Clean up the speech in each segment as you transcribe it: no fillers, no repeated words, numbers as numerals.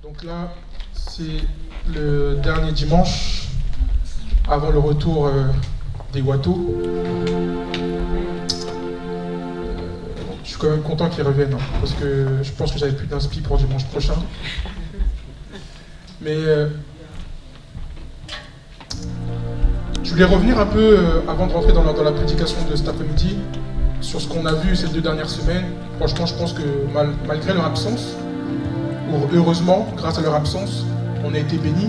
Donc là, c'est le dernier dimanche avant le retour des Watteau. Je suis quand même content qu'ils reviennent, parce que je pense que j'avais plus d'inspi pour dimanche prochain. Mais je voulais revenir un peu, avant de rentrer dans la prédication de cet après-midi, sur ce qu'on a vu ces 2 dernières semaines. Franchement, je pense que malgré leur absence, ou heureusement, grâce à leur absence, on a été bénis.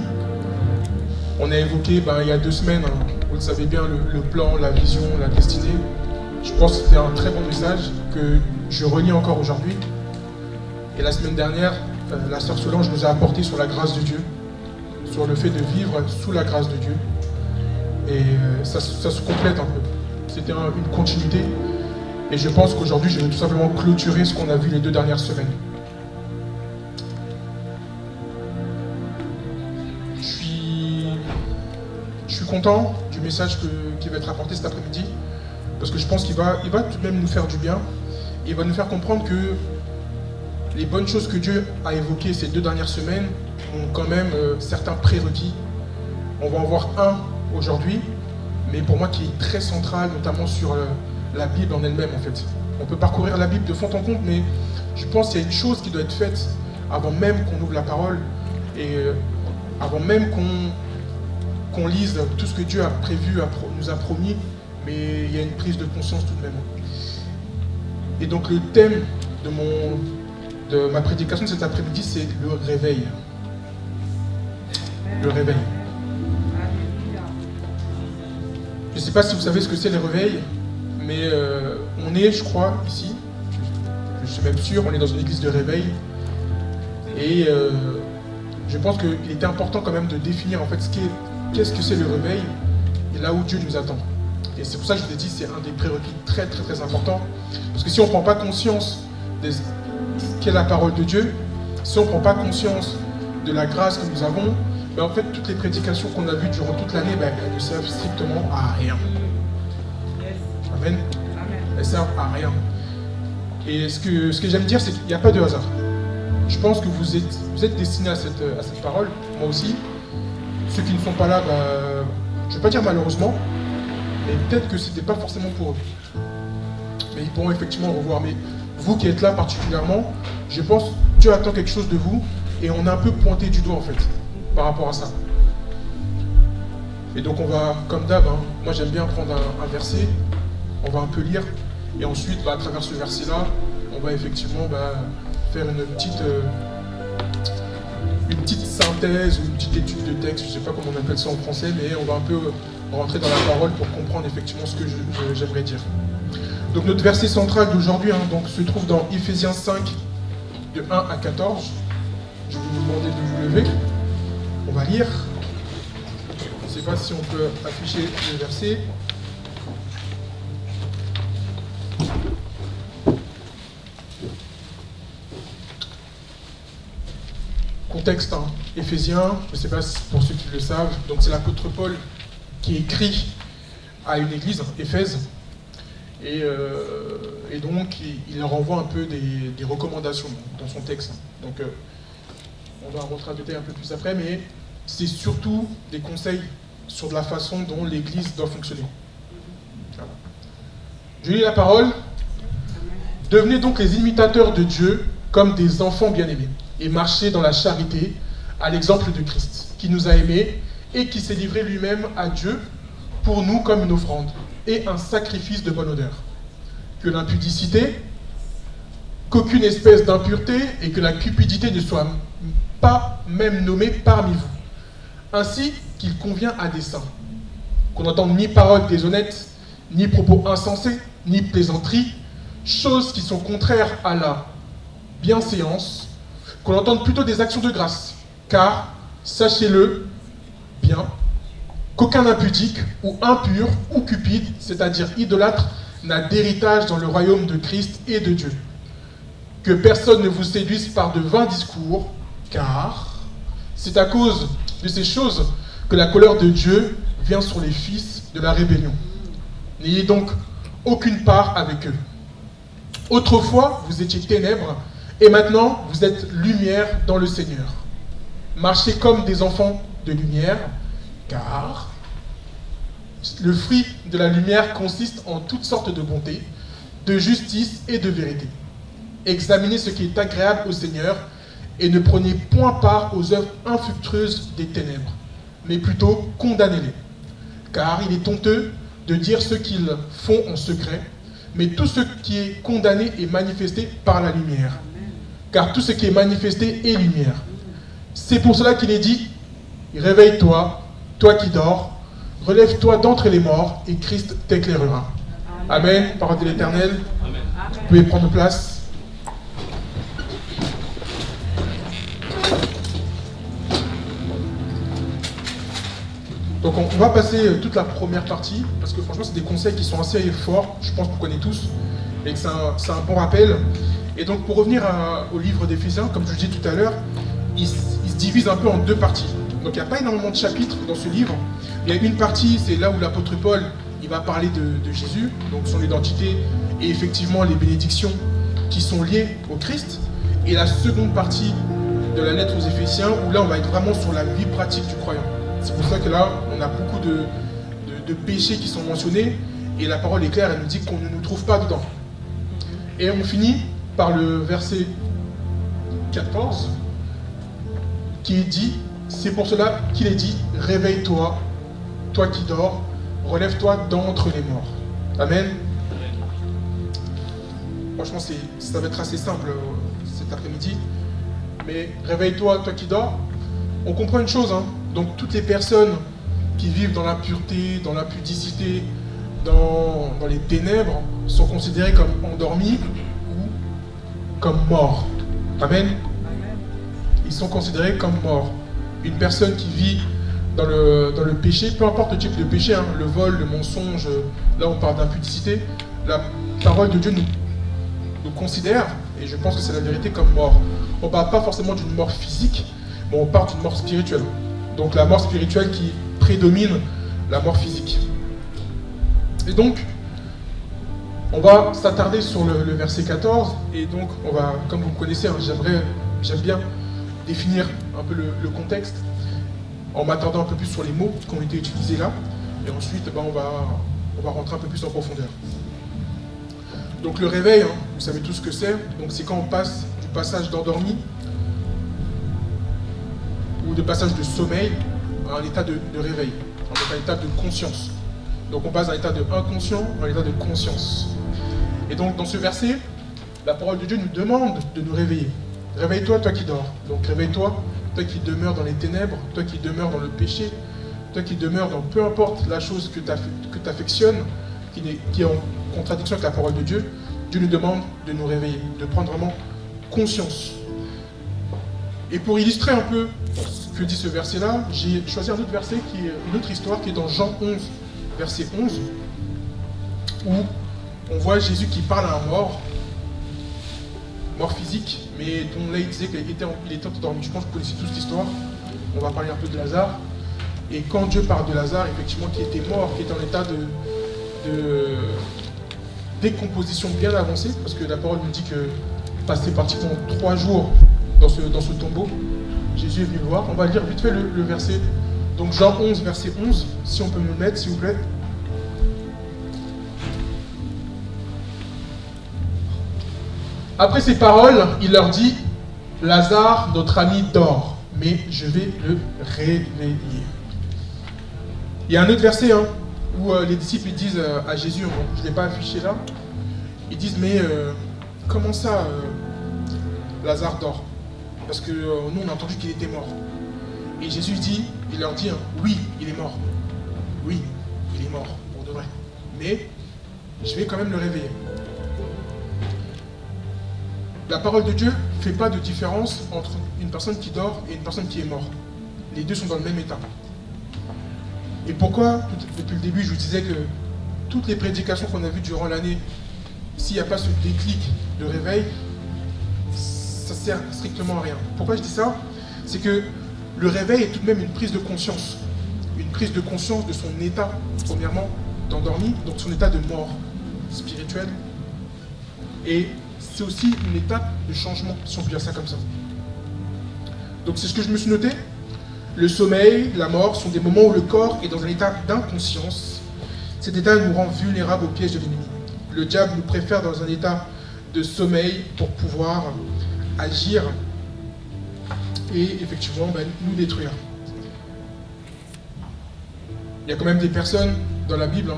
On a évoqué, il y a 2 semaines, vous le savez bien, le plan, la vision, la destinée. Je pense que c'était un très bon message que je relis encore aujourd'hui. Et la semaine dernière, la sœur Solange nous a apporté sur la grâce de Dieu, sur le fait de vivre sous la grâce de Dieu. Et ça se complète un peu. C'était une continuité. Et je pense qu'aujourd'hui, je vais tout simplement clôturer ce qu'on a vu les 2 dernières semaines. Je suis content du message qui va être apporté cet après-midi, parce que je pense qu'il va tout de même nous faire du bien. Et il va nous faire comprendre que les bonnes choses que Dieu a évoquées ces 2 dernières semaines ont quand même certains prérequis. On va en voir un aujourd'hui, mais pour moi qui est très central, notamment sur la Bible en elle-même en fait. On peut parcourir la Bible de fond en comble, mais je pense qu'il y a une chose qui doit être faite avant même qu'on ouvre la parole et avant même qu'on lise tout ce que Dieu a prévu, nous a promis, mais il y a une prise de conscience tout de même. Et donc le thème de ma prédication de cet après-midi, c'est le réveil. Le réveil. Je ne sais pas si vous savez ce que c'est le réveil, mais on est, je crois, ici, je suis même sûr, on est dans une église de réveil. Et je pense qu'il était important quand même de définir en fait qu'est-ce que c'est le réveil et là où Dieu nous attend. Et c'est pour ça que je vous ai dit, c'est un des prérequis très très très importants. Parce que si on ne prend pas conscience de ce qu'est la parole de Dieu, si on ne prend pas conscience de la grâce que nous avons, en fait toutes les prédications qu'on a vues durant toute l'année, elles ne servent strictement à rien. Amen. Elles servent à rien. Et ce que j'aime dire, c'est qu'il n'y a pas de hasard. Je pense que vous êtes destinés à cette parole, moi aussi. Ceux qui ne sont pas là, je ne vais pas dire malheureusement, mais peut-être que ce n'était pas forcément pour eux. Mais ils pourront effectivement revoir. Mais vous qui êtes là particulièrement, je pense que Dieu attend quelque chose de vous et on a un peu pointé du doigt en fait, par rapport à ça. Et donc on va, comme d'hab, moi j'aime bien prendre un verset, on va un peu lire, et ensuite à travers ce verset-là, on va effectivement faire une petite synthèse ou une petite étude de texte, je ne sais pas comment on appelle ça en français, mais on va un peu rentrer dans la parole pour comprendre effectivement ce que j'aimerais dire. Donc notre verset central d'aujourd'hui se trouve dans Ephésiens 5, de 1 à 14. Je vais vous demander de vous lever. On va lire. Je ne sais pas si on peut afficher le verset. Contexte, Éphésiens, je ne sais pas si pour ceux qui le savent, donc c'est l'apôtre Paul qui écrit à une église, Éphèse, et donc il leur envoie un peu des recommandations dans son texte. Donc on va rentrer en détail un peu plus après, mais c'est surtout des conseils sur la façon dont l'église doit fonctionner. Voilà. Je lis la parole. Devenez donc les imitateurs de Dieu comme des enfants bien-aimés, et marchez dans la charité, à l'exemple de Christ, qui nous a aimés et qui s'est livré lui-même à Dieu pour nous comme une offrande et un sacrifice de bonne odeur. Que l'impudicité, qu'aucune espèce d'impureté et que la cupidité ne soit pas même nommée parmi vous, ainsi qu'il convient à des saints. Qu'on n'entende ni paroles déshonnêtes, ni propos insensés, ni plaisanteries, choses qui sont contraires à la bienséance, qu'on entende plutôt des actions de grâce, car, sachez-le bien, qu'aucun impudique ou impur ou cupide, c'est-à-dire idolâtre, n'a d'héritage dans le royaume de Christ et de Dieu. Que personne ne vous séduise par de vains discours, car c'est à cause de ces choses que la colère de Dieu vient sur les fils de la rébellion. N'ayez donc aucune part avec eux. Autrefois, vous étiez ténèbres, et maintenant, vous êtes lumière dans le Seigneur. Marchez comme des enfants de lumière, car le fruit de la lumière consiste en toutes sortes de bonté, de justice et de vérité. Examinez ce qui est agréable au Seigneur et ne prenez point part aux œuvres infructueuses des ténèbres, mais plutôt condamnez-les. Car il est honteux de dire ce qu'ils font en secret, mais tout ce qui est condamné est manifesté par la lumière. Car tout ce qui est manifesté est lumière. C'est pour cela qu'il est dit, réveille-toi, toi qui dors, relève-toi d'entre les morts, et Christ t'éclairera. Amen. Parole de l'Éternel. Vous pouvez prendre place. Donc on va passer toute la première partie, parce que franchement c'est des conseils qui sont assez forts, je pense que vous connaissez tous, et que c'est un bon rappel. Et donc pour revenir au livre d'Éphésiens, comme je le disais tout à l'heure, il se divise un peu en deux parties. Donc il n'y a pas énormément de chapitres dans ce livre. Il y a une partie, c'est là où l'apôtre Paul il va parler de Jésus, donc son identité et effectivement les bénédictions qui sont liées au Christ. Et la seconde partie de la lettre aux Éphésiens, où là on va être vraiment sur la vie pratique du croyant. C'est pour ça que là, on a beaucoup de péchés qui sont mentionnés, et la parole est claire, elle nous dit qu'on ne nous trouve pas dedans. Et on finit par le verset 14, qui est dit, c'est pour cela qu'il est dit, réveille-toi, toi qui dors, relève-toi d'entre les morts. Amen. Franchement, ça va être assez simple cet après-midi, mais réveille-toi, toi qui dors. On comprend une chose, hein. Donc toutes les personnes qui vivent dans la pureté, dans la pudicité, dans les ténèbres, sont considérées comme endormis ou comme morts. Amen. Ils sont considérés comme morts. Une personne qui vit dans le péché, peu importe le type de péché, hein, le vol, le mensonge, là on parle d'impudicité, la parole de Dieu nous considère, et je pense que c'est la vérité, comme mort. On ne parle pas forcément d'une mort physique, mais on parle d'une mort spirituelle. Donc la mort spirituelle qui prédomine la mort physique. Et donc, on va s'attarder sur le verset 14, et donc on va, comme vous me connaissez, hein, j'aime bien définir un peu le contexte, en m'attardant un peu plus sur les mots qui ont été utilisés là, et ensuite on va rentrer un peu plus en profondeur. Donc le réveil, hein, vous savez tous ce que c'est, donc c'est quand on passe du passage d'endormi ou de passage de sommeil à un état de réveil, à un état de conscience. Donc on passe d'un état de inconscient à un état de conscience. Et donc dans ce verset, la parole de Dieu nous demande de nous réveiller. Réveille-toi, toi qui dors. Donc réveille-toi, toi qui demeures dans les ténèbres, toi qui demeures dans le péché, toi qui demeures dans peu importe la chose que tu affectionnes, qui est en contradiction avec la parole de Dieu. Dieu nous demande de nous réveiller, de prendre vraiment conscience. Et pour illustrer un peu ce que dit ce verset-là, j'ai choisi un autre verset qui est une autre histoire qui est dans Jean 11, verset 11, où on voit Jésus qui parle à un mort physique, mais dont là il disait qu'il était endormi. Je pense que vous connaissez tous l'histoire. On va parler un peu de Lazare. Et quand Dieu parle de Lazare, effectivement, qui était mort, qui était en état de décomposition bien avancée, parce que la parole nous dit que passé pratiquement 3 jours dans ce tombeau, Jésus est venu le voir. On va lire vite fait le verset. Donc Jean 11, verset 11, si on peut me le mettre, s'il vous plaît. Après ces paroles, il leur dit, Lazare, notre ami, dort, mais je vais le réveiller. Il y a un autre verset hein, où les disciples disent à Jésus, bon, je ne l'ai pas affiché là, ils disent, mais comment ça, Lazare dort? Parce que nous, on a entendu qu'il était mort. Et Jésus il leur dit, oui, il est mort. Oui, il est mort, pour de vrai. Mais je vais quand même le réveiller. La parole de Dieu ne fait pas de différence entre une personne qui dort et une personne qui est morte. Les deux sont dans le même état. Et pourquoi, depuis le début, je vous disais que toutes les prédications qu'on a vues durant l'année, s'il n'y a pas ce déclic de réveil, ça ne sert strictement à rien. Pourquoi je dis ça? C'est que le réveil est tout de même une prise de conscience. Une prise de conscience de son état, premièrement, d'endormi, donc son état de mort spirituelle. Et c'est aussi une étape de changement, si on peut dire ça comme ça. Donc c'est ce que je me suis noté. Le sommeil, la mort sont des moments où le corps est dans un état d'inconscience. Cet état nous rend vulnérables au piège de l'ennemi. Le diable nous préfère dans un état de sommeil pour pouvoir agir et effectivement nous détruire. Il y a quand même des personnes dans la Bible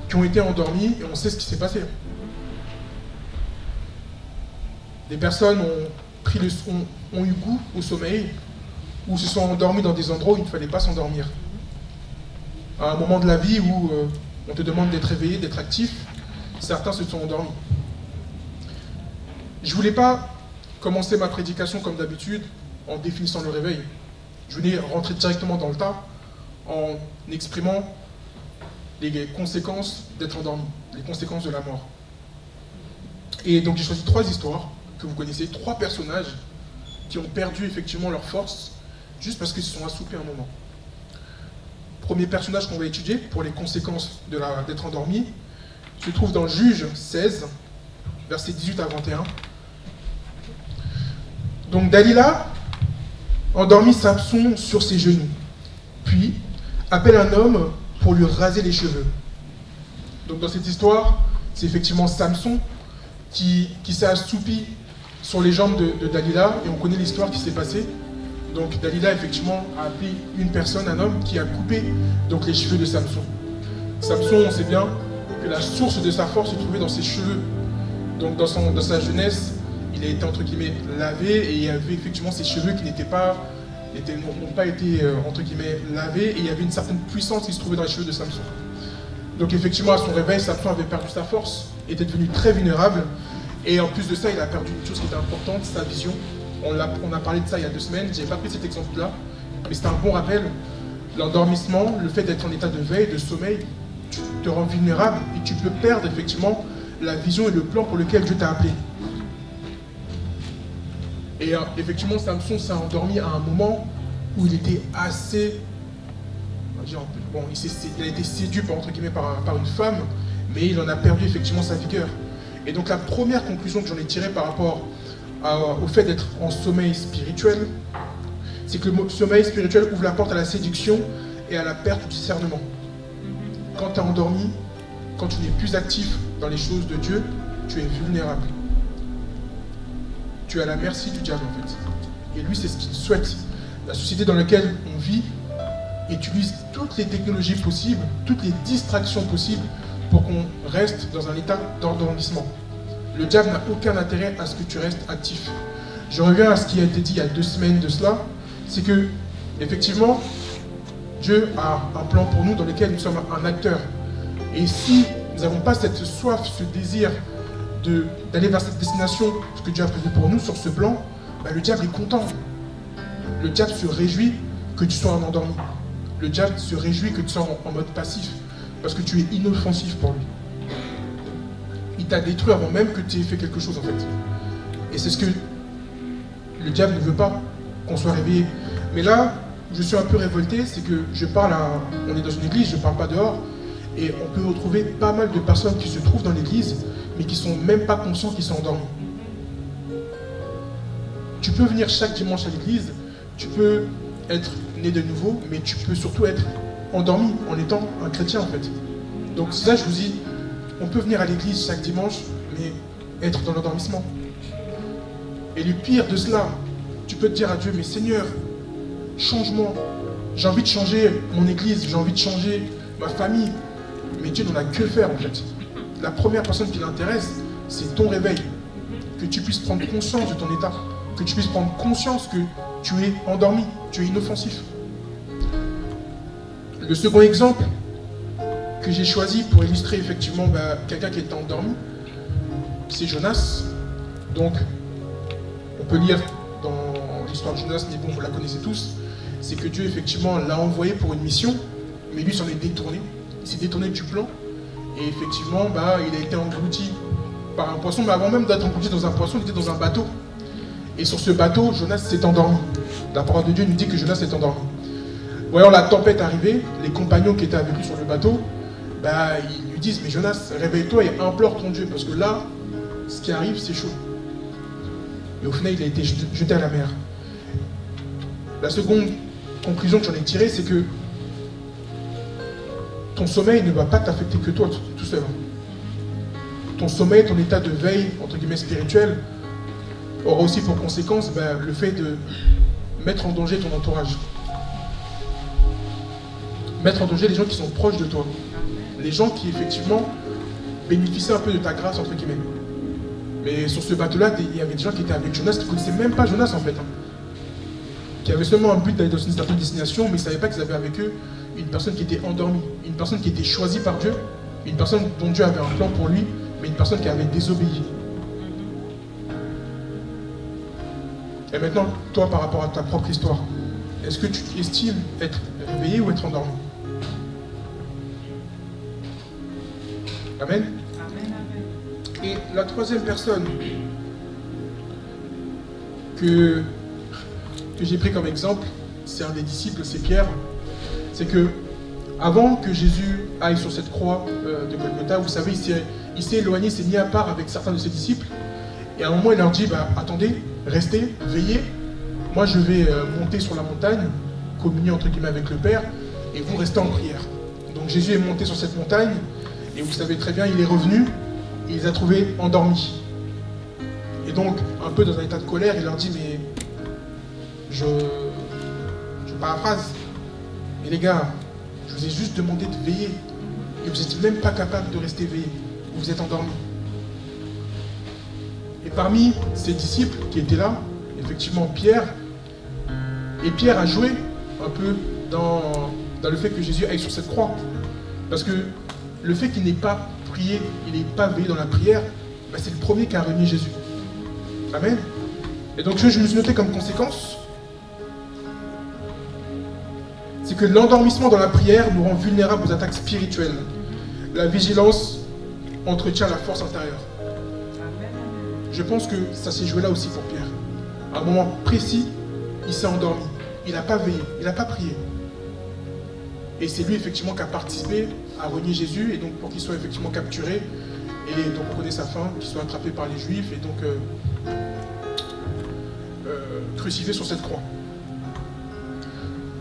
qui ont été endormies et on sait ce qui s'est passé. Des personnes ont eu goût au sommeil ou se sont endormies dans des endroits où il ne fallait pas s'endormir. À un moment de la vie où on te demande d'être réveillé, d'être actif, certains se sont endormis. Je ne voulais pas commencer ma prédication comme d'habitude en définissant le réveil. Je voulais rentrer directement dans le tas en exprimant les conséquences d'être endormi, les conséquences de la mort. Et donc j'ai choisi 3 histoires que vous connaissez, 3 personnages qui ont perdu effectivement leur force juste parce qu'ils se sont assoupis un moment. Premier personnage qu'on va étudier pour les conséquences d'être endormi se trouve dans Juge 16, versets 18 à 21. Donc Dalila endormit Samson sur ses genoux, puis appelle un homme pour lui raser les cheveux. Donc dans cette histoire, c'est effectivement Samson qui s'est assoupi sur les jambes de Dalila, et on connaît l'histoire qui s'est passée. Donc Dalila effectivement a appelé une personne, un homme, qui a coupé donc, les cheveux de Samson. Samson, on sait bien que la source de sa force se trouvait dans ses cheveux. Donc dans sa jeunesse, il a été entre guillemets lavé, et il y avait effectivement ses cheveux qui n'ont pas été entre guillemets lavés, et il y avait une certaine puissance qui se trouvait dans les cheveux de Samson. Donc effectivement à son réveil, Samson avait perdu sa force, était devenu très vulnérable, et en plus de ça, il a perdu une chose qui était importante, sa vision. On a parlé de ça il y a 2 semaines, je n'avais pas pris cet exemple-là, mais c'est un bon rappel. L'endormissement, le fait d'être en état de veille, de sommeil, tu te rends vulnérable et tu peux perdre effectivement la vision et le plan pour lequel Dieu t'a appelé. Et effectivement, Samson s'est endormi à un moment où il était assez... Bon, il a été séduit entre guillemets, par une femme, mais il en a perdu effectivement sa vigueur. Et donc la première conclusion que j'en ai tirée par rapport au fait d'être en sommeil spirituel, c'est que le sommeil spirituel ouvre la porte à la séduction et à la perte du discernement. Quand tu es endormi, quand tu n'es plus actif dans les choses de Dieu, tu es vulnérable. Tu es à la merci du diable en fait. Et lui, c'est ce qu'il souhaite. La société dans laquelle on vit utilise toutes les technologies possibles, toutes les distractions possibles pour qu'on reste dans un état d'endormissement. Le diable n'a aucun intérêt à ce que tu restes actif. Je reviens à ce qui a été dit il y a 2 semaines de cela, c'est que, effectivement, Dieu a un plan pour nous dans lequel nous sommes un acteur. Et si nous n'avons pas cette soif, ce désir d'aller vers cette destination, ce que Dieu a prévu pour nous sur ce plan, le diable est content. Le diable se réjouit que tu sois un endormi. Le diable se réjouit que tu sois en mode passif, parce que tu es inoffensif pour lui. Il t'a détruit avant même que tu aies fait quelque chose en fait. Et c'est ce que le diable ne veut pas, qu'on soit réveillé. Mais là, je suis un peu révolté, c'est que on est dans une église, je ne parle pas dehors, et on peut retrouver pas mal de personnes qui se trouvent dans l'église, mais qui ne sont même pas conscients qu'ils sont endormis. Tu peux venir chaque dimanche à l'église, tu peux être né de nouveau, mais tu peux surtout être endormi en étant un chrétien en fait. Donc c'est ça je vous dis, on peut venir à l'église chaque dimanche, mais être dans l'endormissement. Et le pire de cela, tu peux te dire à Dieu, mais Seigneur, change-moi. J'ai envie de changer mon église, j'ai envie de changer ma famille. Mais Dieu n'en a que faire en fait. La première personne qui l'intéresse, c'est ton réveil. Que tu puisses prendre conscience de ton état. Que tu puisses prendre conscience que tu es endormi, tu es inoffensif. Le second exemple que j'ai choisi pour illustrer effectivement quelqu'un qui était endormi, c'est Jonas. Donc, on peut lire dans l'histoire de Jonas, mais bon, vous la connaissez tous, c'est que Dieu effectivement l'a envoyé pour une mission, mais lui s'en est détourné. Il s'est détourné du plan, et effectivement, il a été englouti par un poisson, mais avant même d'être englouti dans un poisson, il était dans un bateau. Et sur ce bateau, Jonas s'est endormi. La parole de Dieu nous dit que Jonas s'est endormi. Voyant la tempête arriver, les compagnons qui étaient avec lui sur le bateau, ils lui disent, mais Jonas, réveille-toi et implore ton Dieu, parce que là, ce qui arrive, c'est chaud. Et au final, il a été jeté à la mer. La seconde conclusion que j'en ai tirée, c'est que ton sommeil ne va pas t'affecter que toi tout seul. Ton sommeil, ton état de veille, entre guillemets spirituel, aura aussi pour conséquence le fait de mettre en danger ton entourage. Mettre en danger les gens qui sont proches de toi. Les gens qui, effectivement, bénéficient un peu de ta grâce, entre guillemets. Mais sur ce bateau-là, il y avait des gens qui étaient avec Jonas, qui ne connaissaient même pas Jonas, en fait. Qui avaient seulement un but d'aller dans une certaine destination, mais ils ne savaient pas qu'ils avaient avec eux une personne qui était endormie, une personne qui était choisie par Dieu, une personne dont Dieu avait un plan pour lui, mais une personne qui avait désobéi. Et maintenant, toi, par rapport à ta propre histoire, est-ce que tu estimes être réveillé ou être endormi? Amen. Et la troisième personne que j'ai pris comme exemple, c'est un des disciples, c'est Pierre. C'est que avant que Jésus aille sur cette croix de Golgotha, vous savez, il s'est éloigné, il s'est mis à part avec certains de ses disciples. Et à un moment, il leur dit, attendez, restez, veillez. Moi, je vais monter sur la montagne, communier entre guillemets avec le Père, et vous restez en prière. Donc Jésus est monté sur cette montagne, et vous savez très bien, il est revenu, et il les a trouvés endormis. Et donc, un peu dans un état de colère, il leur dit, mais je paraphrase, mais les gars, je vous ai juste demandé de veiller, et vous n'êtes même pas capable de rester veillé, vous êtes endormis. Et parmi ces disciples qui étaient là, effectivement Pierre, et Pierre a joué un peu dans le fait que Jésus aille sur cette croix. Parce que le fait qu'il n'ait pas prié, il n'ait pas veillé dans la prière, c'est le premier qui a renié Jésus. Amen. Et donc je me suis noté comme conséquence, c'est que l'endormissement dans la prière nous rend vulnérables aux attaques spirituelles. La vigilance entretient la force intérieure. Je pense que ça s'est joué là aussi pour Pierre. À un moment précis, il s'est endormi. Il n'a pas veillé, il n'a pas prié. Et c'est lui effectivement qui a participé à renier Jésus, et donc pour qu'il soit effectivement capturé, et donc on connaît sa fin, qu'il soit attrapé par les Juifs, et donc crucifié sur cette croix.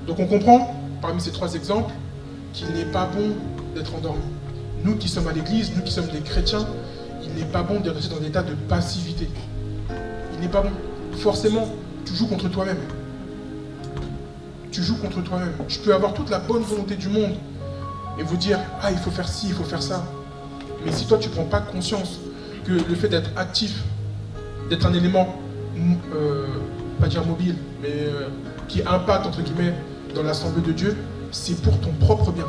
Donc on comprend, parmi ces trois exemples, qu'il n'est pas bon d'être endormi. Nous qui sommes à l'église, nous qui sommes des chrétiens, il n'est pas bon de rester dans un état de passivité. Il n'est pas bon. Forcément, tu joues contre toi-même. Tu joues contre toi-même. Tu peux avoir toute la bonne volonté du monde et vous dire « Ah, il faut faire ci, il faut faire ça ». Mais si toi, tu ne prends pas conscience que le fait d'être actif, d'être un élément, pas dire mobile, mais qui impacte, entre guillemets, dans l'assemblée de Dieu, c'est pour ton propre bien.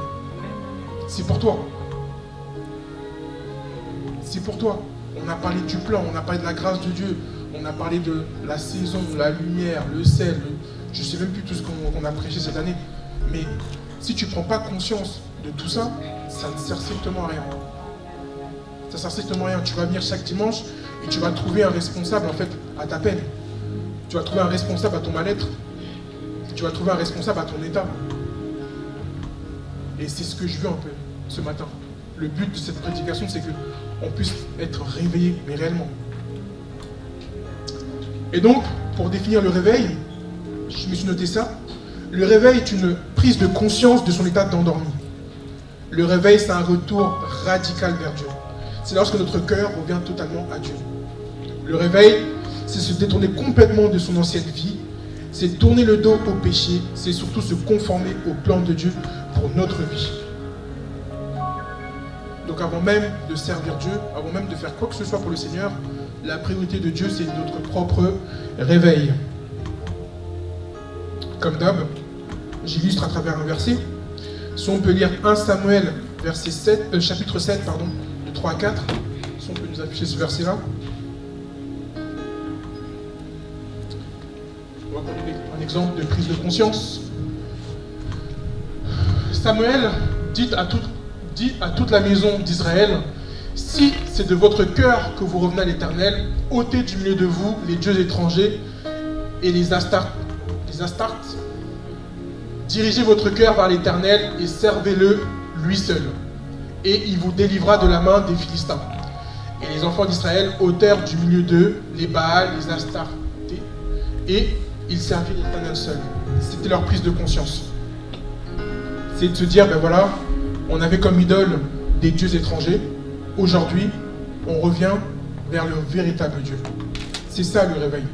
C'est pour toi. C'est pour toi. On a parlé du plan, on a parlé de la grâce de Dieu, on a parlé de la saison, la lumière, le sel, je ne sais même plus tout ce qu'on a prêché cette année. Mais si tu ne prends pas conscience de tout ça, ça ne sert strictement à rien. Ça ne sert strictement à rien. Tu vas venir chaque dimanche et tu vas trouver un responsable en fait à ta peine. Tu vas trouver un responsable à ton mal-être. Tu vas trouver un responsable à ton état. Et c'est ce que je veux un peu ce matin. Le but de cette prédication, c'est qu'on puisse être réveillé, mais réellement. Et donc, pour définir le réveil, je me suis noté ça. Le réveil est une prise de conscience de son état d'endormi. Le réveil, c'est un retour radical vers Dieu. C'est lorsque notre cœur revient totalement à Dieu. Le réveil, c'est se détourner complètement de son ancienne vie. C'est tourner le dos au péché. C'est surtout se conformer au plan de Dieu pour notre vie. Donc avant même de servir Dieu, avant même de faire quoi que ce soit pour le Seigneur, la priorité de Dieu, c'est notre propre réveil. Comme d'hab, j'illustre à travers un verset. Si on peut lire 1 Samuel, chapitre 7, de 3 à 4. Si on peut nous afficher ce verset-là. On va prendre un exemple de prise de conscience. Samuel dit à toute la maison d'Israël, si c'est de votre cœur que vous revenez à l'Éternel, ôtez du milieu de vous les dieux étrangers et les astartes. Dirigez votre cœur vers l'Éternel et servez-le lui seul. Et il vous délivrera de la main des Philistins. Et les enfants d'Israël ôtèrent du milieu d'eux les Baals, les Astartés, et ils servaient l'Éternel seul. C'était leur prise de conscience. C'est de se dire, ben voilà, on avait comme idole des dieux étrangers. Aujourd'hui, on revient vers le véritable Dieu. C'est ça le réveil.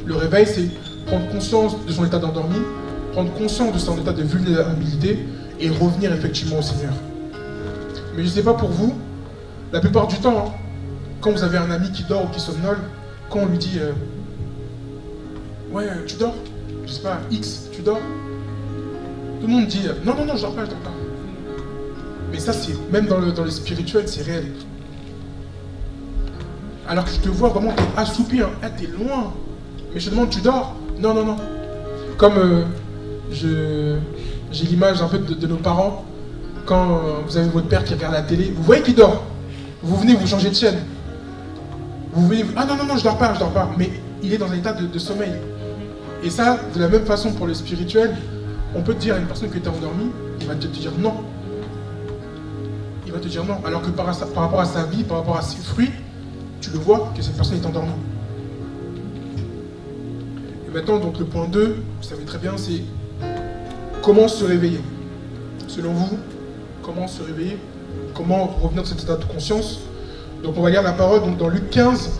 Le réveil, c'est prendre conscience de son état d'endormi, prendre conscience de son état de vulnérabilité et revenir effectivement au Seigneur. Mais je ne sais pas pour vous, la plupart du temps, hein, quand vous avez un ami qui dort ou qui somnole, quand on lui dit ouais, tu dors? Je sais pas, X, tu dors? Tout le monde dit non, non, non, je dors pas, je dors pas. Mais ça, c'est même dans le spirituel, c'est réel. Alors que je te vois vraiment, t'es assoupi, hein. T'es loin. Mais je te demande, tu dors? Non, non, non. Comme j'ai l'image un peu de nos parents, quand vous avez votre père qui regarde la télé, vous voyez qu'il dort. Vous venez, vous changez de chaîne. Vous venez, ah non, non, non, je dors pas, je dors pas. Mais il est dans un état de sommeil. Et ça, de la même façon pour le spirituel, on peut te dire à une personne que tu es endormi, il va te dire non. Il va te dire non. Alors que par rapport à sa vie, par rapport à ses fruits, tu le vois que cette personne est endormie. Et maintenant, donc le point 2, vous savez très bien, c'est comment se réveiller. Selon vous, comment se réveiller? Comment revenir de cet état de conscience? Donc on va lire la parole donc, dans Luc 15,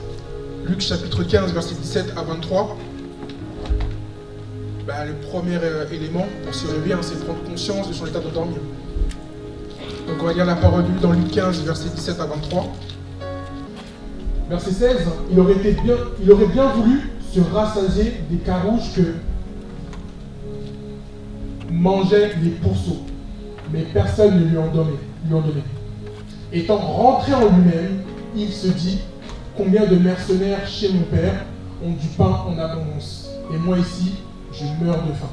Luc chapitre 15, versets 17 à 23. Le premier élément pour se réveiller, hein, c'est prendre conscience de son état d'endormi. Donc on va lire la parole de Luc dans Luc 15, versets 17 à 23. Verset 16, il aurait bien voulu se rassasier des carouges que mangeaient les pourceaux, mais personne ne lui en donnait. Étant rentré en lui-même, il se dit, combien de mercenaires chez mon père ont du pain en abondance, et moi ici, je meurs de faim.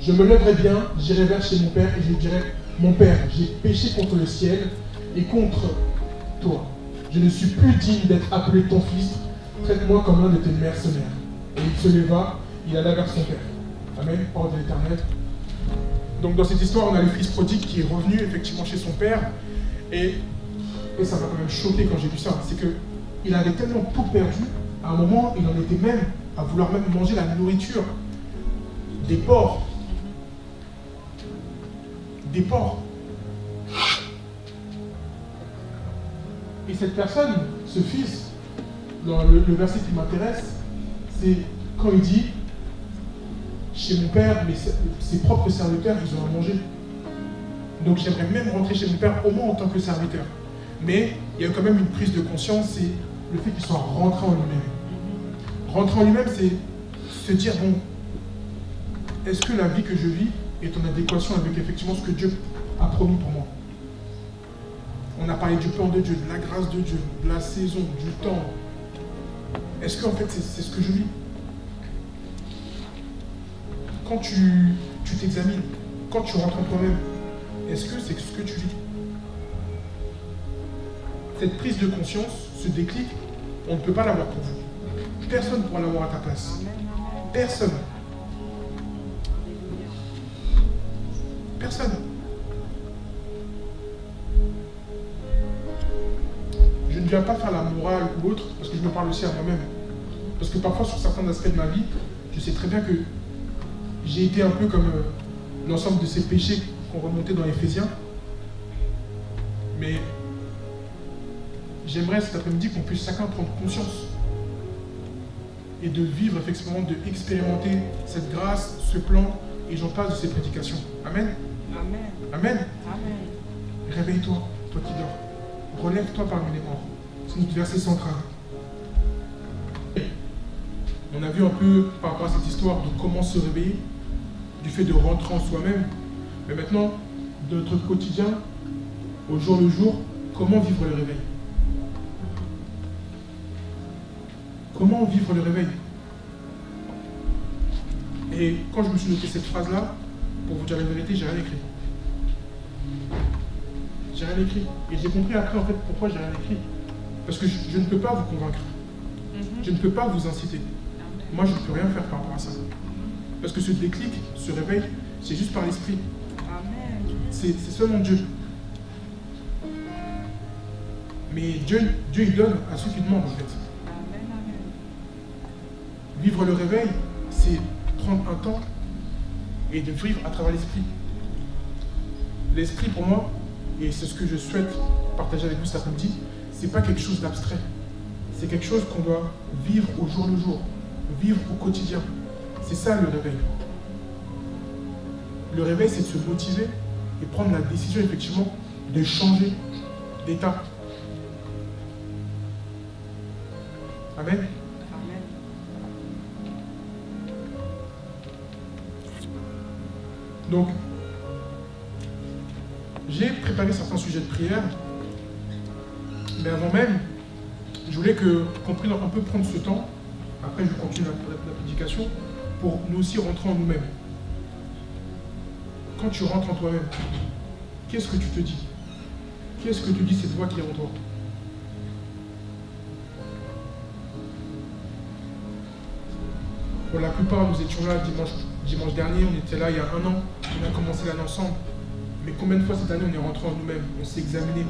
Je me lèverai bien, j'irai vers chez mon père, et je lui dirai, mon père, j'ai péché contre le ciel et contre toi. Je ne suis plus digne d'être appelé ton fils, traite-moi comme l'un de tes mercenaires. Et il se leva, il alla vers son père. Amen, parole de l'Éternel. Donc dans cette histoire, on a le fils prodigue qui est revenu effectivement chez son père. Et ça m'a quand même choqué quand j'ai vu ça. C'est qu'il avait tellement tout perdu, à un moment, il en était même à vouloir même manger la nourriture des porcs. Des porcs. Et cette personne, ce fils, dans le verset qui m'intéresse, c'est quand il dit chez mon père, mais ses propres serviteurs, ils ont à manger. Donc j'aimerais même rentrer chez mon père, au moins en tant que serviteur. Mais il y a quand même une prise de conscience, c'est le fait qu'il soit rentré en lui-même. Rentrer en lui-même, c'est se dire, bon, est-ce que la vie que je vis est en adéquation avec effectivement ce que Dieu a promis pour moi? On a parlé du plan de Dieu, de la grâce de Dieu, de la saison, du temps. Est-ce que en fait c'est ce que je vis? Quand tu t'examines, quand tu rentres en toi-même, est-ce que c'est ce que tu vis? Cette prise de conscience, ce déclic, on ne peut pas l'avoir pour vous. Personne ne pourra l'avoir à ta place. Personne. Personne. Je ne viens pas faire la morale ou autre, parce que je me parle aussi à moi-même. Parce que parfois, sur certains aspects de ma vie, je sais très bien que j'ai été un peu comme l'ensemble de ces péchés qu'on remontait dans Éphésiens. Mais j'aimerais cet après-midi qu'on puisse chacun prendre conscience et de vivre effectivement, de expérimenter cette grâce, ce plan, et j'en passe de ces prédications. Amen. Amen. Amen. Amen. Réveille-toi, toi qui dors. Relève-toi parmi les morts. C'est notre verset central. On a vu un peu par rapport à cette histoire de comment se réveiller, du fait de rentrer en soi-même. Mais maintenant, de notre quotidien, au jour le jour, comment vivre le réveil? Comment vivre le réveil? Et quand je me suis noté cette phrase-là, pour vous dire la vérité, j'ai rien écrit. J'ai rien écrit. Et j'ai compris après en fait pourquoi j'ai rien écrit. Parce que je ne peux pas vous convaincre. Je ne peux pas vous inciter. Moi, je ne peux rien faire par rapport à ça. Parce que ce déclic, ce réveil, c'est juste par l'esprit. C'est seulement Dieu. Mais Dieu, il donne à ceux qui demandent en fait. Vivre le réveil, c'est prendre un temps et de vivre à travers l'esprit. L'esprit pour moi, et c'est ce que je souhaite partager avec vous cet après-midi, c'est pas quelque chose d'abstrait. C'est quelque chose qu'on doit vivre au jour le jour, vivre au quotidien. C'est ça le réveil. Le réveil, c'est de se motiver et prendre la décision effectivement de changer d'état. Amen. Amen. Donc, j'ai préparé certains sujets de prière, mais avant même, je voulais qu'on puisse un peu prendre ce temps, après je continue la prédication, pour nous aussi rentrer en nous-mêmes. Quand tu rentres en toi-même, qu'est-ce que tu te dis? Qu'est-ce que te dit cette voix qui est en toi? Pour la plupart, nous étions là dimanche dernier, on était là il y a un an, on a commencé l'année ensemble. Mais combien de fois cette année on est rentré en nous-mêmes, on s'est examiné,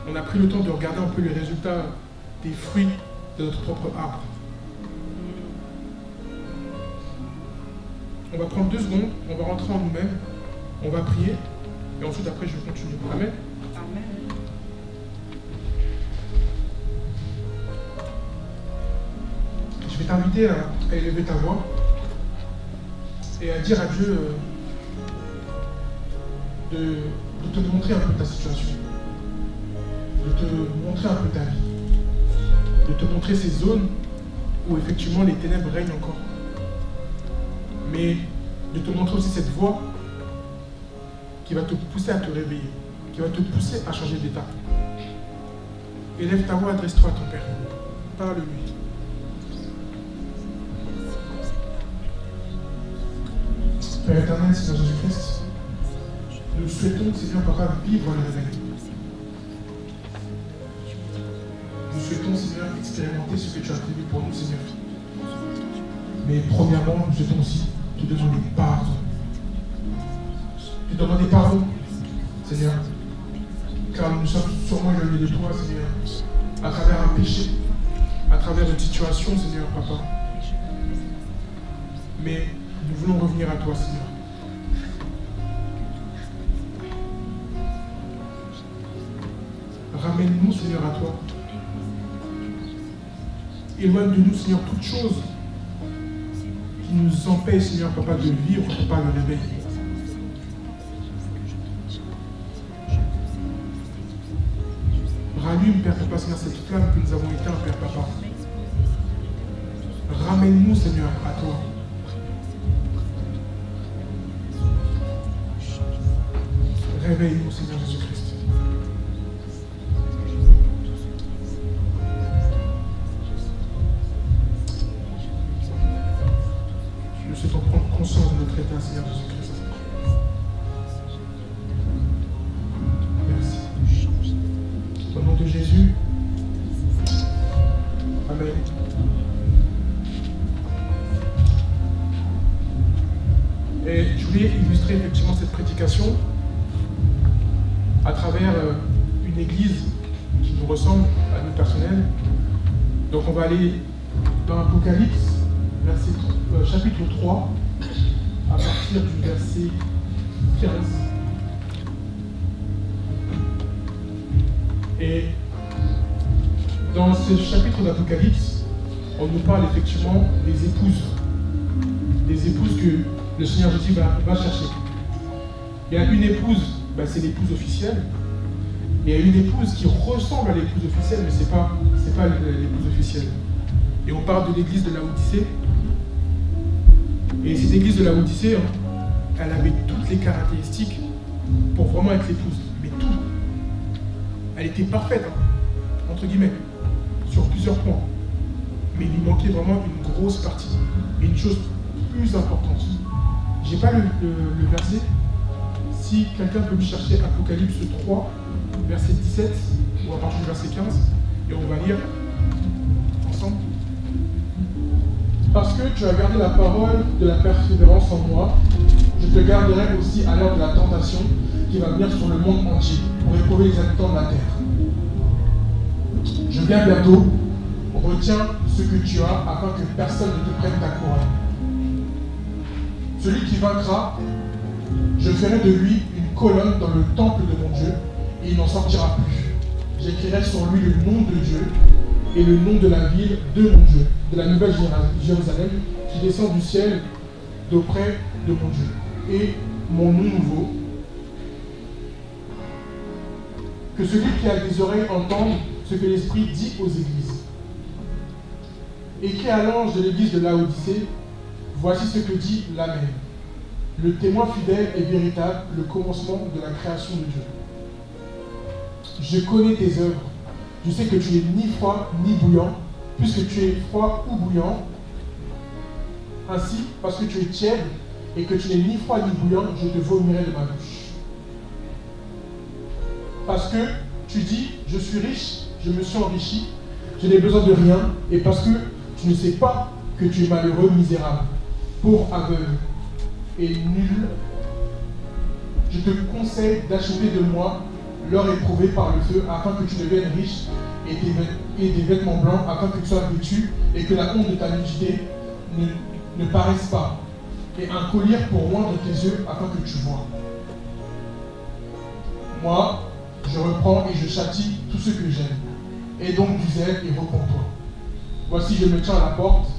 on a pris le temps de regarder un peu les résultats des fruits de notre propre arbre. On va prendre 2 secondes, on va rentrer en nous-mêmes, on va prier, et ensuite après je continue. Amen. Amen. Je vais t'inviter à élever ta voix et à dire à Dieu de te montrer un peu ta situation, de te montrer un peu ta vie, de te montrer ces zones où effectivement les ténèbres règnent encore, mais de te montrer aussi cette voie qui va te pousser à te réveiller, qui va te pousser à changer d'état. Élève ta voix, adresse-toi à ton Père, parle-lui. Père éternel, Seigneur Jésus-Christ, nous souhaitons, Seigneur Papa, vivre le réveil. Nous souhaitons, Seigneur, expérimenter ce que tu as prévu pour nous, Seigneur. Mais premièrement, nous souhaitons aussi te demander pardon. Te demander pardon, Seigneur, car nous sommes sûrement éloignés de toi, Seigneur, à travers un péché, à travers une situation, Seigneur Papa. Mais nous voulons revenir à toi, Seigneur. Ramène-nous, Seigneur, à toi. Éloigne de nous, Seigneur, toute chose qui nous empêche, Seigneur, Papa, de vivre, Papa, le réveil. Rallume, Père Papa, Seigneur, cette flamme que nous avons éteinte, Père Papa. Ramène-nous, Seigneur, à toi. Réveille-nous, Seigneur Jésus-Christ. Nous souhaitons prendre conscience de notre état, Seigneur Jésus-Christ. Merci. Au nom de Jésus. Amen. Et je voulais illustrer effectivement cette prédication à travers une église qui nous ressemble à nous personnels. Donc on va aller dans Apocalypse, chapitre 3, à partir du verset 15. Et dans ce chapitre d'Apocalypse, on nous parle effectivement des épouses que le Seigneur Jésus va chercher. Il y a une épouse, c'est l'épouse officielle. Et il y a une épouse qui ressemble à l'épouse officielle, mais c'est pas l'épouse officielle. Et on parle de l'église de Laodicée. Et cette église de Laodicée, elle avait toutes les caractéristiques pour vraiment être l'épouse. Mais tout. Elle était parfaite, entre guillemets, sur plusieurs points. Mais il lui manquait vraiment une grosse partie. Et une chose plus importante. J'ai pas le verset. Si quelqu'un peut me chercher Apocalypse 3, verset 17, ou à partir du verset 15, et on va lire ensemble. Parce que tu as gardé la parole de la persévérance en moi, je te garderai aussi à l'heure de la tentation qui va venir sur le monde entier pour éprouver les habitants de la terre. Je viens bientôt, retiens ce que tu as afin que personne ne te prenne ta couronne. Celui qui vaincra, je ferai de lui une colonne dans le temple de mon Dieu, et il n'en sortira plus. J'écrirai sur lui le nom de Dieu et le nom de la ville de mon Dieu, de la nouvelle Jérusalem, qui descend du ciel d'auprès de mon Dieu, et mon nom nouveau. Que celui qui a des oreilles entende ce que l'Esprit dit aux églises. Écrit à l'ange de l'église de Laodicée, voici ce que dit l'Amen, le témoin fidèle et véritable, le commencement de la création de Dieu. Je connais tes œuvres. Je sais que tu n'es ni froid ni bouillant. Puisque tu es froid ou bouillant, ainsi, parce que tu es tiède et que tu n'es ni froid ni bouillant, je te vomirai de ma bouche. Parce que tu dis, je suis riche, je me suis enrichi, je n'ai besoin de rien, et parce que tu ne sais pas que tu es malheureux, misérable, pauvre, aveugle et nul, je te conseille d'acheter de moi l'or éprouvé par le feu, afin que tu deviennes riche, et des vêtements blancs, afin que tu sois vêtu, et que la honte de ta nudité ne paraisse pas, et un collier pour oindre tes yeux, afin que tu vois. Moi, je reprends et je châtie tous ceux que j'aime. Aie donc du zèle et repens-toi. Voici, je me tiens à la porte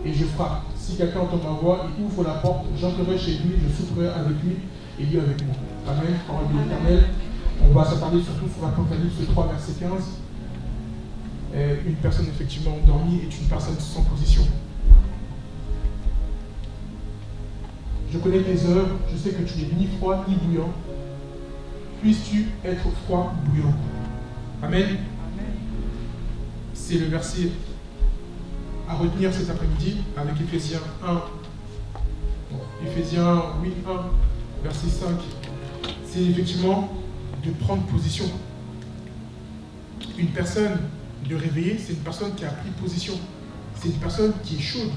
et je frappe. Si quelqu'un entend ma voix et ouvre la porte, j'entrerai chez lui, je souperai avec lui et lui avec moi. Amen. Parole de l'Éternel. On va s'attarder surtout sur l'Apocalypse 3, verset 15. Une personne effectivement endormie est une personne sans position. Je connais tes œuvres, je sais que tu n'es ni froid ni bouillant. Puisses-tu être froid ou bouillant. Amen. C'est le verset à retenir cet après-midi avec Éphésiens 1. Éphésiens 1, verset 5. C'est effectivement de prendre position. Une personne de réveiller, c'est une personne qui a pris position. C'est une personne qui est chaude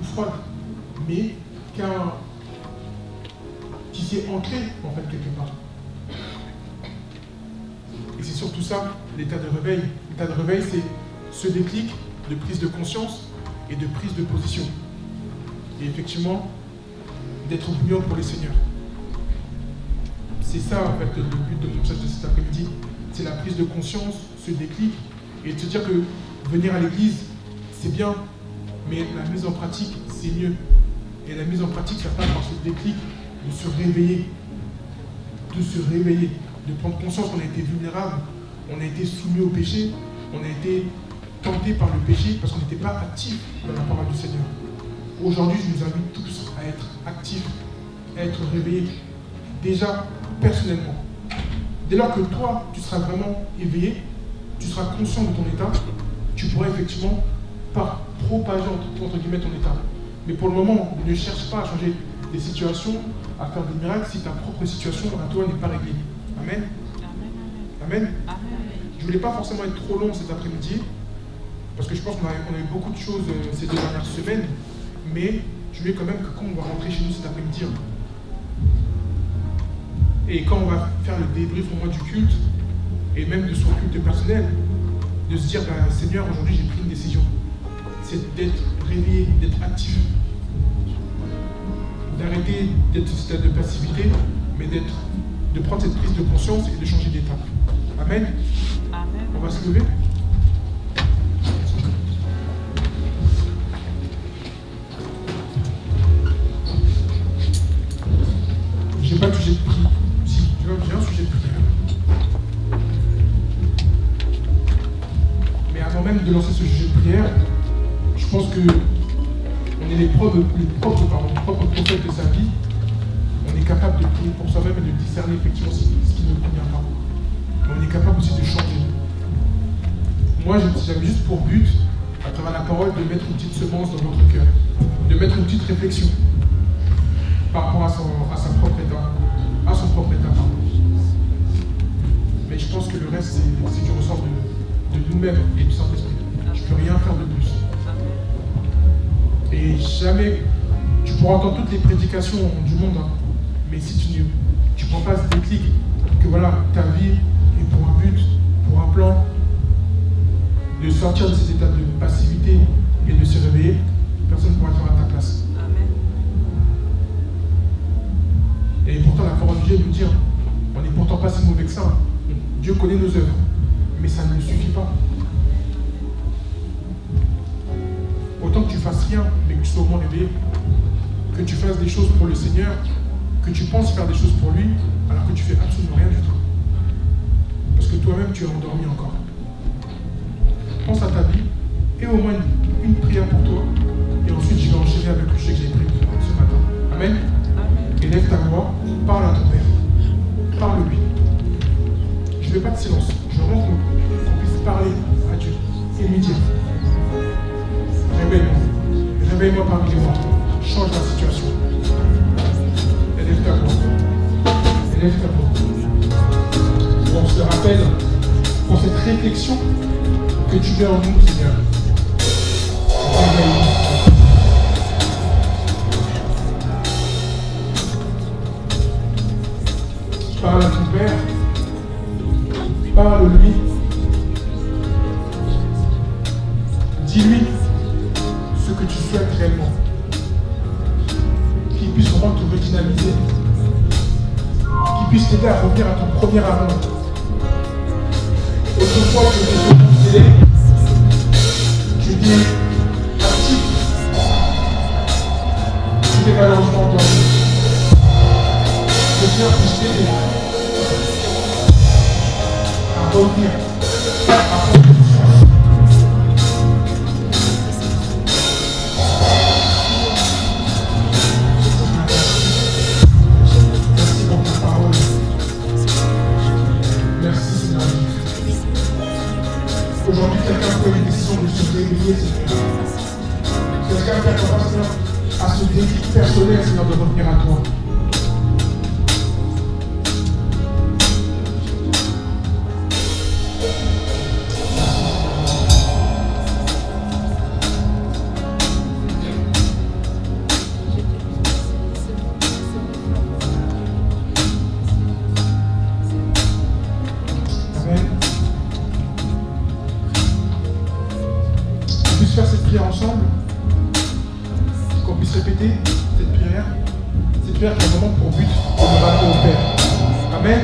ou froide, mais qui s'est ancrée en fait quelque part. Et c'est surtout ça, l'état de réveil. L'état de réveil, c'est ce déclic de prise de conscience et de prise de position. Et effectivement, d'être bouillant pour les seigneurs. C'est ça en fait le but de mon message de cet après-midi. C'est la prise de conscience, ce déclic, et de se dire que venir à l'église, c'est bien, mais la mise en pratique, c'est mieux. Et la mise en pratique, ça passe par ce déclic de se réveiller, de prendre conscience qu'on a été vulnérable, on a été soumis au péché, on a été tenté par le péché parce qu'on n'était pas actif dans la parole du Seigneur. Aujourd'hui, je nous invite tous à être actifs, à être réveillés, déjà personnellement. Dès lors que toi, tu seras vraiment éveillé, tu seras conscient de ton état, tu pourras effectivement propager entre guillemets ton état. Mais pour le moment, ne cherche pas à changer des situations, à faire des miracles si ta propre situation à toi n'est pas réglée. Amen. Amen. Je ne voulais pas forcément être trop long cet après-midi, parce que je pense qu'on a eu beaucoup de choses ces 2 dernières semaines, mais je voulais quand même que quand on va rentrer chez nous cet après-midi, et quand on va faire le débrief au mois du culte, et même de son culte personnel, de se dire, Seigneur, aujourd'hui j'ai pris une décision. C'est d'être réveillé, d'être actif. D'arrêter d'être ce stade de passivité, mais de prendre cette prise de conscience et de changer d'étape. Amen. Amen. On va se lever. J'ai pas de sujet de prière. Si, j'ai un sujet de prière. Mais avant même de lancer ce sujet de prière, je pense que on est les propres prophètes de sa vie. On est capable de prier pour soi-même et de discerner effectivement ce qui ne convient pas. Mais on est capable aussi de changer. Moi, j'avais juste pour but, à travers la parole, de mettre une petite semence dans votre cœur, de mettre une petite réflexion par rapport à son propre état. Mais je pense que le reste, c'est du ressort de nous-mêmes et du Saint-Esprit. Je ne peux rien faire de plus. Et jamais, tu pourras entendre toutes les prédications du monde, mais si tu ne prends pas ce déclic, que voilà, ta vie est pour un but, pour un plan, de sortir de cet état de passivité et de se réveiller, personne ne pourra le faire à ta place. vient nous dire, on n'est pourtant pas si mauvais que ça. Dieu connaît nos œuvres, mais ça ne le suffit pas. Autant que tu fasses rien, mais que tu sois au moins réveillé, que tu fasses des choses pour le Seigneur, que tu penses faire des choses pour lui, alors que tu fais absolument rien du tout. Parce que toi-même, tu es endormi encore. Pense à ta vie, et au moins une prière pour toi, et ensuite je vais enchaîner avec le chèque que j'ai pris ce matin. Amen. Élève ta voix, parle à ton Père. Parle-lui. Je ne veux pas de silence. Je veux qu'on puisse parler à Dieu et lui dire, réveille-moi. Réveille-moi parmi les morts. Change la situation. Élève ta voix. Élève ta voix. On se rappelle pour cette réflexion que tu mets en nous, Seigneur. Réveille-moi. Parle à ton Père. Parle-lui. Dis-lui ce que tu souhaites réellement. Qu'il puisse vraiment te redynamiser. Qu'il puisse t'aider à revenir à ton premier amour. Autrefois, tu étais télé, tu étais actif, tu étais malheureusement endormi. Le Seigneur puisse t'aider à revenir à ton conscience. Merci pour ta parole. Merci Seigneur. Aujourd'hui, quelqu'un prend une décision de se réveiller, Seigneur. Quelqu'un qui a commencé à ce défi personnel, Seigneur, de revenir à toi. Faire cette prière ensemble, qu'on puisse répéter cette prière qui a vraiment pour but de nous ramener au Père. Amen.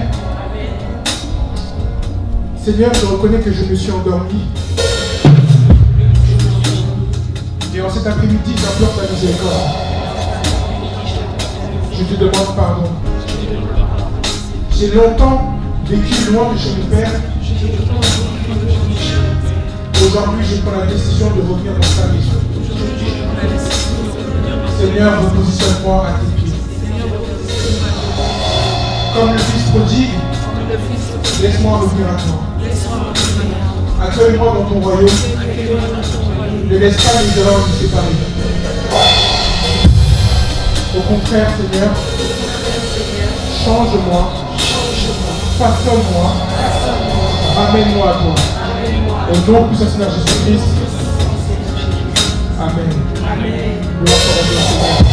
Amen. Seigneur, je reconnais que je me suis endormi. Et en cet après-midi, j'implore ta miséricorde. Je te demande pardon. J'ai longtemps vécu loin de chez mon Père. Aujourd'hui, je prends la décision de revenir dans ta maison. Seigneur, repositionne-moi à tes pieds. Comme le Fils prodigue, laisse-moi revenir à toi. Accueille-moi dans ton royaume. Ne laisse pas mes erreurs nous séparer. Au contraire, Seigneur, change-moi, façonne-moi, amène-moi à toi. Au nom puissant de Jésus-Christ. Amen. Amen. Gloire à Dieu.